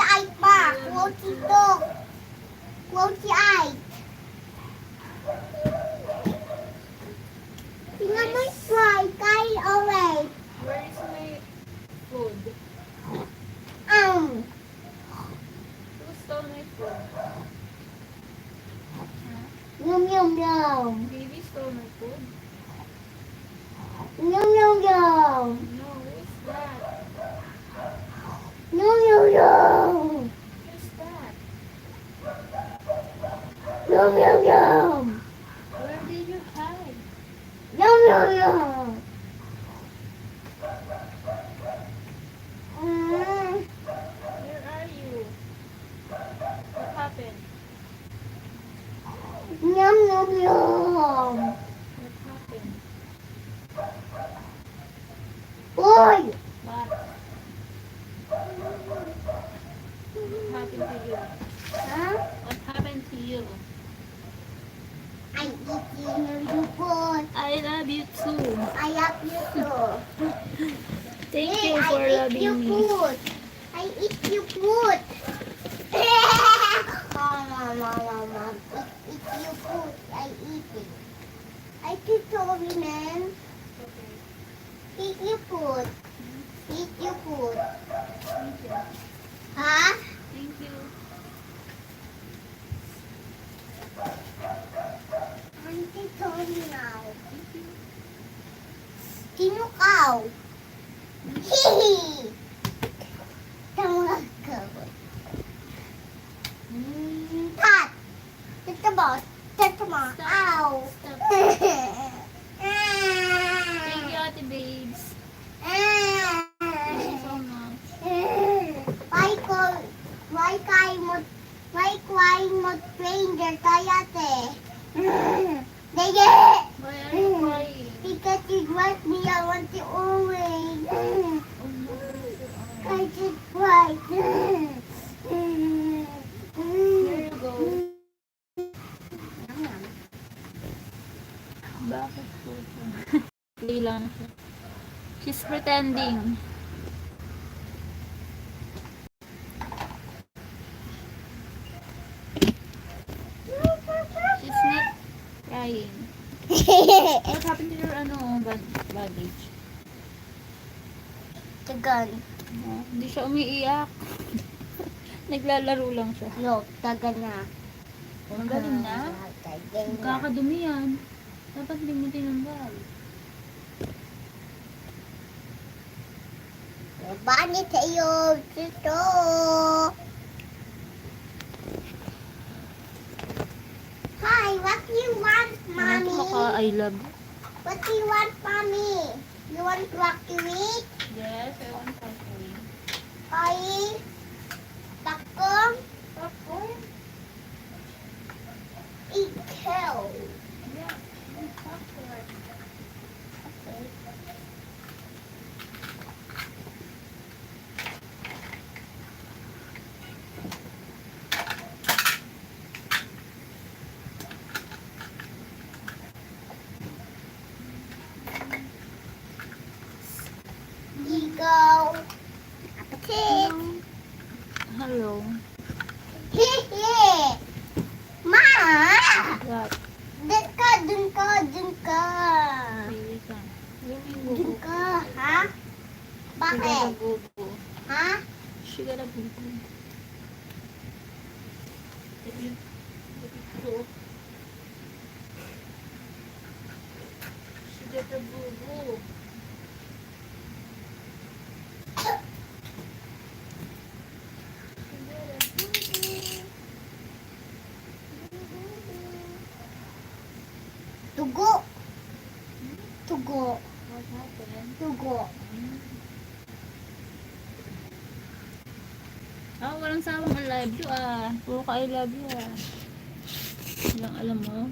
Ike pa. Quote ito. Quote si Ike. Tingnan mo try. Kyle away. Where is my food? Who stole my food? Yum yum yum. Baby stole my food? Yum yum yum. No, who is that? Yum yum yum. Who's that? Yum yum yum. Where did you hide? Yum yum yum. Where are you? What happened? Yum yum yum. What happened? Oi! What? What happened to you? Huh? What happened to you? I eat you food. I love you too. I love you too. Thank Hey, you for I eat loving you me. food. I eat you food. Mom. Eat you food. I eat it. I too sorry, man. Okay. Eat you food. Eat you food. Thank you. Huh? Thank you. I'm too sorry now. Thank you. Tinukaw. Hihi. Tama ka. Tat. Tita boss. Tita mo. Ow. Stop. Thank you, Ate Babes. Thank you so much. Why mo stranger kaya te? Dege! Why are you crying? Because you want me, I want you always. Oh no. I just cry. Here you go. Bakit po ito? Play lang siya. She's pretending. She's not crying. What happened to your baggage? The gun. Hindi siya umiiyak. Naglalaro lang siya. Look, taga na. Ang galing na. Kakadumi yan. Dapat hindi mo tinanggal. Bani tayo dito. Hi, what do you want, mommy? I love you. What do you want, mommy? You want Rocky Week? Yes, I want something. Ay, takong, Popcorn? ikaw. Yeah, I want popcorn. Okay. Ikaw. Apatit. Hello. Hehe. Ma! What? Dun ka. Wait lang. Dun ka, ha? Bakit? Ha? She got a boo-boo. She got a boo-boo. Tugo. Tugo. What happened? Tugo. Walang sawang I love you ah. Puro ka I love you ah. Walang alam mo.